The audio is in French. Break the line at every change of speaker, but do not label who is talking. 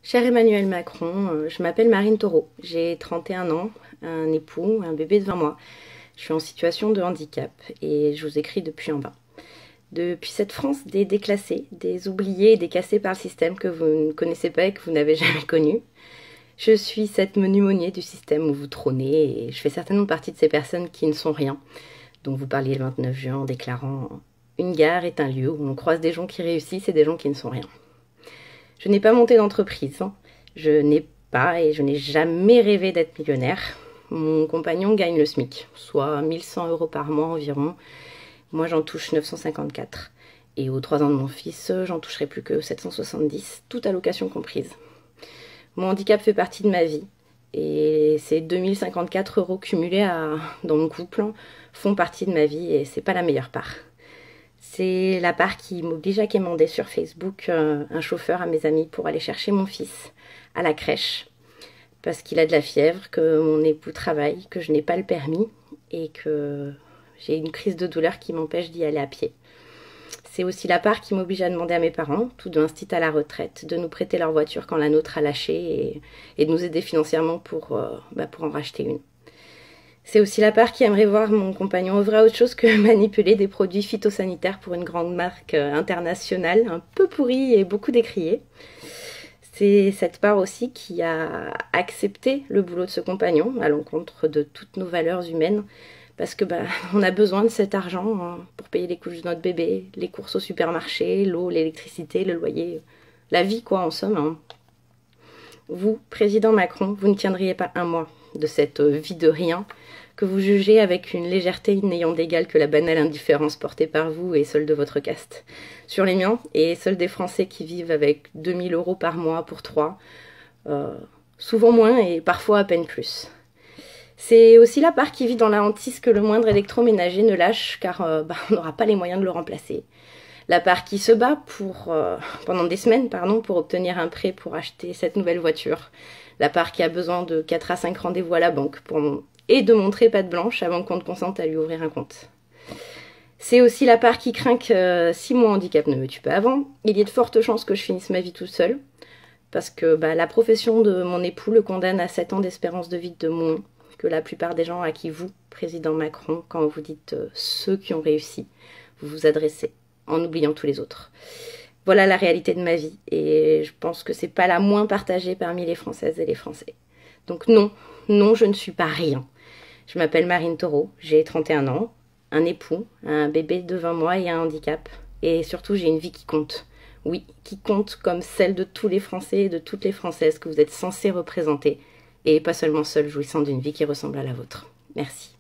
Cher Emmanuel Macron, je m'appelle Marine Taureau, j'ai 31 ans, un époux, un bébé de 20 mois. Je suis en situation de handicap et je vous écris depuis en bas. Depuis cette France des déclassés, des oubliés et des cassés par le système que vous ne connaissez pas et que vous n'avez jamais connu, je suis cette menue-monnier du système où vous trônez et je fais certainement partie de ces personnes qui ne sont rien, dont vous parliez le 29 juin en déclarant «Une gare est un lieu où on croise des gens qui réussissent et des gens qui ne sont rien». Je n'ai pas monté d'entreprise, hein. Je n'ai pas et je n'ai jamais rêvé d'être millionnaire. Mon compagnon gagne le SMIC, soit 1 100 € par mois environ. Moi, j'en touche 954. Et aux 3 ans de mon fils, j'en toucherai plus que 770, toute allocation comprise. Mon handicap fait partie de ma vie. Et ces 2054 € cumulés dans mon couple font partie de ma vie et c'est pas la meilleure part. C'est la part qui m'oblige à quémander sur Facebook un chauffeur à mes amis pour aller chercher mon fils à la crèche parce qu'il a de la fièvre, que mon époux travaille, que je n'ai pas le permis et que j'ai une crise de douleur qui m'empêche d'y aller à pied. C'est aussi la part qui m'oblige à demander à mes parents, tous deux instits à la retraite, de nous prêter leur voiture quand la nôtre a lâché et de nous aider financièrement pour en racheter une. C'est aussi la part qui aimerait voir mon compagnon œuvrer à autre chose que manipuler des produits phytosanitaires pour une grande marque internationale, un peu pourrie et beaucoup décriée. C'est cette part aussi qui a accepté le boulot de ce compagnon à l'encontre de toutes nos valeurs humaines parce que on a besoin de cet argent pour payer les couches de notre bébé, les courses au supermarché, l'eau, l'électricité, le loyer, la vie quoi en somme. Hein. Vous, président Macron, vous ne tiendriez pas un mois de cette vie de rien que vous jugez avec une légèreté n'ayant d'égal que la banale indifférence portée par vous et celle de votre caste. Sur les miens et ceux des Français qui vivent avec 2 000 € par mois pour 3, souvent moins et parfois à peine plus. C'est aussi la part qui vit dans la hantise que le moindre électroménager ne lâche car on n'aura pas les moyens de le remplacer. La part qui se bat pendant des semaines pour obtenir un prêt pour acheter cette nouvelle voiture. La part qui a besoin de 4 à 5 rendez-vous à la banque et de montrer patte blanche avant qu'on ne consente à lui ouvrir un compte. C'est aussi la part qui craint que si mon handicap ne me tue pas avant, il y ait de fortes chances que je finisse ma vie toute seule. Parce que la profession de mon époux le condamne à 7 ans d'espérance de vie de moins que la plupart des gens à qui vous, président Macron, quand vous dites ceux qui ont réussi, vous vous adressez en oubliant tous les autres. Voilà la réalité de ma vie et je pense que c'est pas la moins partagée parmi les Françaises et les Français. Donc non, je ne suis pas rien. Je m'appelle Marine Taureau, j'ai 31 ans, un époux, un bébé de 20 mois et un handicap. Et surtout, j'ai une vie qui compte. Oui, qui compte comme celle de tous les Français et de toutes les Françaises que vous êtes censés représenter. Et pas seulement seul jouissant d'une vie qui ressemble à la vôtre. Merci.